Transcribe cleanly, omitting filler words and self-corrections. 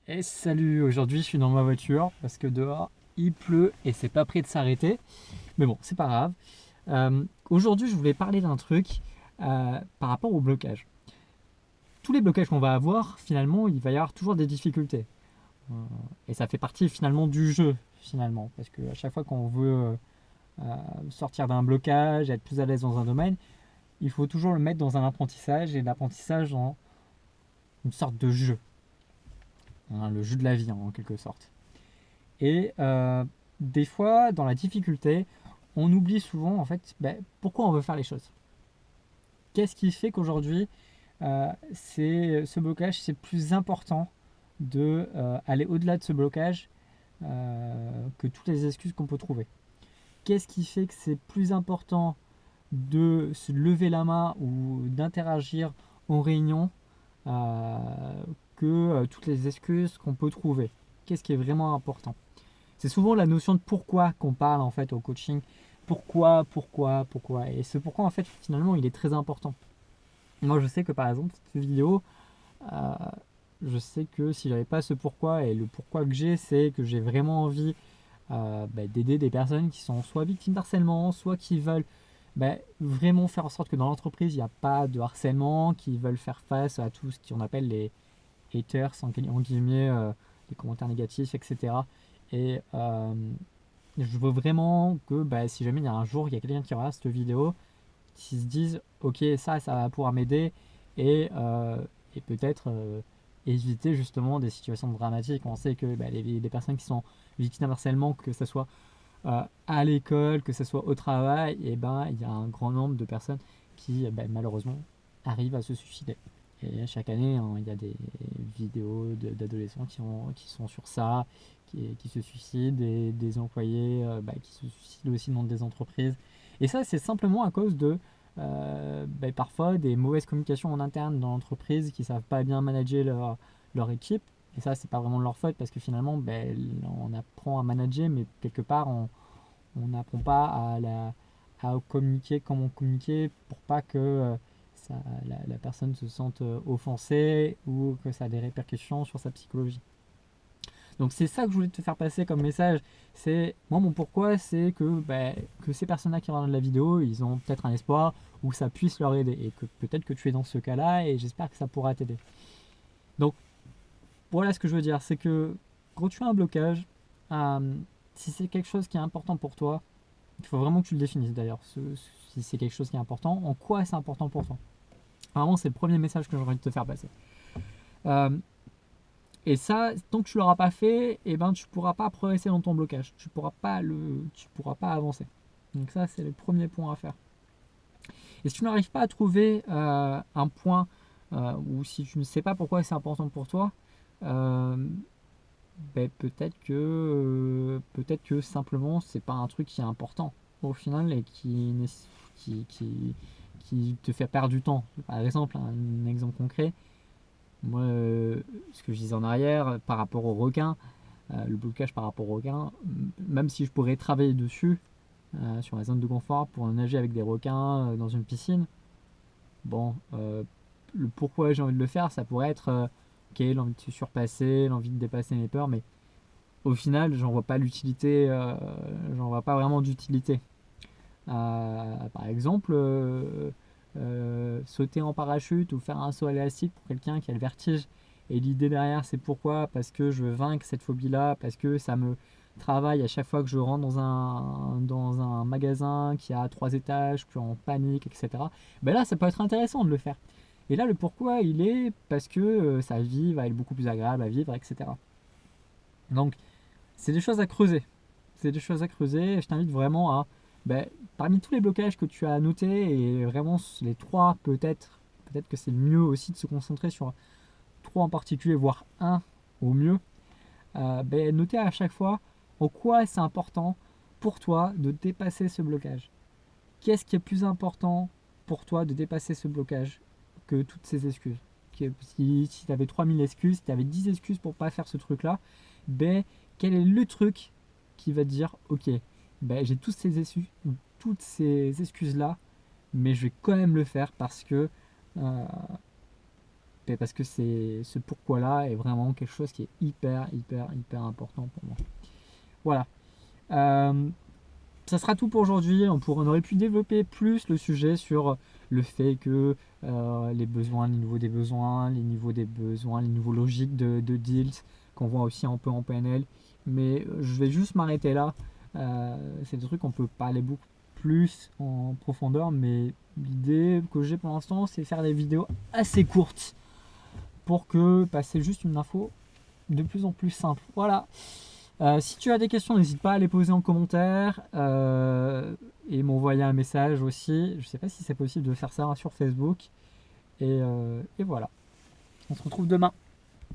Et salut, aujourd'hui je suis dans ma voiture parce que dehors il pleut et c'est pas prêt de s'arrêter. Mais bon, c'est pas grave. Aujourd'hui je voulais parler d'un truc par rapport au blocage. Tous les blocages qu'on va avoir, finalement, il va y avoir toujours des difficultés. Euh, et ça fait partie finalement du jeu, finalement. Parce qu'à chaque fois qu'on veut sortir d'un blocage, être plus à l'aise dans un domaine, il faut toujours le mettre dans un apprentissage et l'apprentissage dans une sorte de jeu. Hein, le jeu de la vie en quelque sorte. Et des fois, dans la difficulté, on oublie souvent en fait pourquoi on veut faire les choses. Qu'est-ce qui fait qu'aujourd'hui, ce blocage, c'est plus important de aller au-delà de ce blocage que toutes les excuses qu'on peut trouver. Qu'est-ce qui fait que c'est plus important de se lever la main ou d'interagir en réunion euh, que toutes les excuses qu'on peut trouver. Qu'est-ce qui est vraiment important? C'est souvent la notion de pourquoi qu'on parle en fait au coaching. Pourquoi. Et ce pourquoi en fait finalement il est très important. Moi je sais que par exemple cette vidéo, euh, je sais que si j'avais pas ce pourquoi et le pourquoi que j'ai, c'est que j'ai vraiment envie d'aider des personnes qui sont soit victimes d'harcèlement, soit qui veulent vraiment faire en sorte que dans l'entreprise il n'y a pas de harcèlement, qui veulent faire face à tout ce qu'on appelle les haters, en guillemets, les commentaires négatifs, etc. Et je veux vraiment que si jamais il y a un jour, il y a quelqu'un qui regarde cette vidéo, qui se dise, ok, ça va pouvoir m'aider et peut-être éviter justement des situations dramatiques. On sait que les personnes qui sont victimes d'harcèlement, que ce soit à l'école, que ce soit au travail, et il y a un grand nombre de personnes qui malheureusement arrivent à se suicider. Et chaque année, hein, il y a des vidéos d'adolescents qui sont sur ça, qui se suicident, et des employés qui se suicident aussi dans des entreprises. Et ça, c'est simplement à cause de parfois des mauvaises communications en interne dans l'entreprise qui ne savent pas bien manager leur équipe. Et ça, c'est pas vraiment de leur faute parce que finalement, on apprend à manager, mais quelque part, on n'apprend pas à communiquer comme on communiquait pour pas que la personne se sente offensée ou que ça a des répercussions sur sa psychologie. Donc c'est ça que je voulais te faire passer comme message. C'est moi mon pourquoi, c'est que ces personnes-là qui regardent la vidéo, ils ont peut-être un espoir ou que ça puisse leur aider et que peut-être que tu es dans ce cas-là et j'espère que ça pourra t'aider. Donc voilà ce que je veux dire, c'est que quand tu as un blocage, euh, si c'est quelque chose qui est important pour toi, il faut vraiment que tu le définisses d'ailleurs, si c'est quelque chose qui est important, en quoi c'est important pour toi. Vraiment, c'est le premier message que j'ai envie de te faire passer. Euh, et ça, tant que tu l'auras pas fait, tu pourras pas progresser dans ton blocage. Tu pourras pas avancer. Donc ça, c'est le premier point à faire. Et si tu n'arrives pas à trouver un point ou si tu ne sais pas pourquoi c'est important pour toi, euh, peut-être que simplement c'est pas un truc qui est important au final et qui, qui, qui te fait perdre du temps. Par exemple, un exemple concret, moi, ce que je disais en arrière par rapport au requin, le blocage par rapport au requin, même si je pourrais travailler dessus sur ma zone de confort pour nager avec des requins dans une piscine, bon, le pourquoi j'ai envie de le faire, ça pourrait être ok, l'envie de se surpasser, l'envie de dépasser mes peurs, mais au final, j'en vois pas l'utilité, j'en vois pas vraiment d'utilité. Par exemple, sauter en parachute ou faire un saut à l'élastique pour quelqu'un qui a le vertige. Et l'idée derrière, c'est pourquoi? Parce que je veux vaincre cette phobie-là, parce que ça me travaille à chaque fois que je rentre dans un magasin qui a 3 étages, que je suis en panique, etc. Là, ça peut être intéressant de le faire. Et là, le pourquoi, il est parce que sa vie va être beaucoup plus agréable à vivre, etc. Donc, c'est des choses à creuser. C'est des choses à creuser. Et je t'invite vraiment à, parmi tous les blocages que tu as notés, et vraiment les trois, peut-être que c'est mieux aussi de se concentrer sur trois en particulier, voire un au mieux. Noter à chaque fois en quoi c'est important pour toi de dépasser ce blocage. Qu'est-ce qui est plus important pour toi de dépasser ce blocage que toutes ces excuses? Si tu avais 3000 excuses, si tu avais 10 excuses pour pas faire ce truc-là, quel est le truc qui va te dire ok, j'ai toutes ces excuses-là, mais je vais quand même le faire parce que parce que ce pourquoi-là est vraiment quelque chose qui est hyper, hyper, hyper important pour moi. Voilà. Ça sera tout pour aujourd'hui. On aurait pu développer plus le sujet sur le fait que les besoins, les niveaux des besoins, les niveaux des besoins, les niveaux logiques de deals, qu'on voit aussi un peu en PNL. Mais je vais juste m'arrêter là. C'est des trucs qu'on peut pas aller beaucoup plus en profondeur, mais l'idée que j'ai pour l'instant, c'est faire des vidéos assez courtes pour que passer juste une info de plus en plus simple. Voilà. Si tu as des questions, n'hésite pas à les poser en commentaire et m'envoyer un message aussi. Je ne sais pas si c'est possible de faire ça sur Facebook. Et voilà. On se retrouve demain.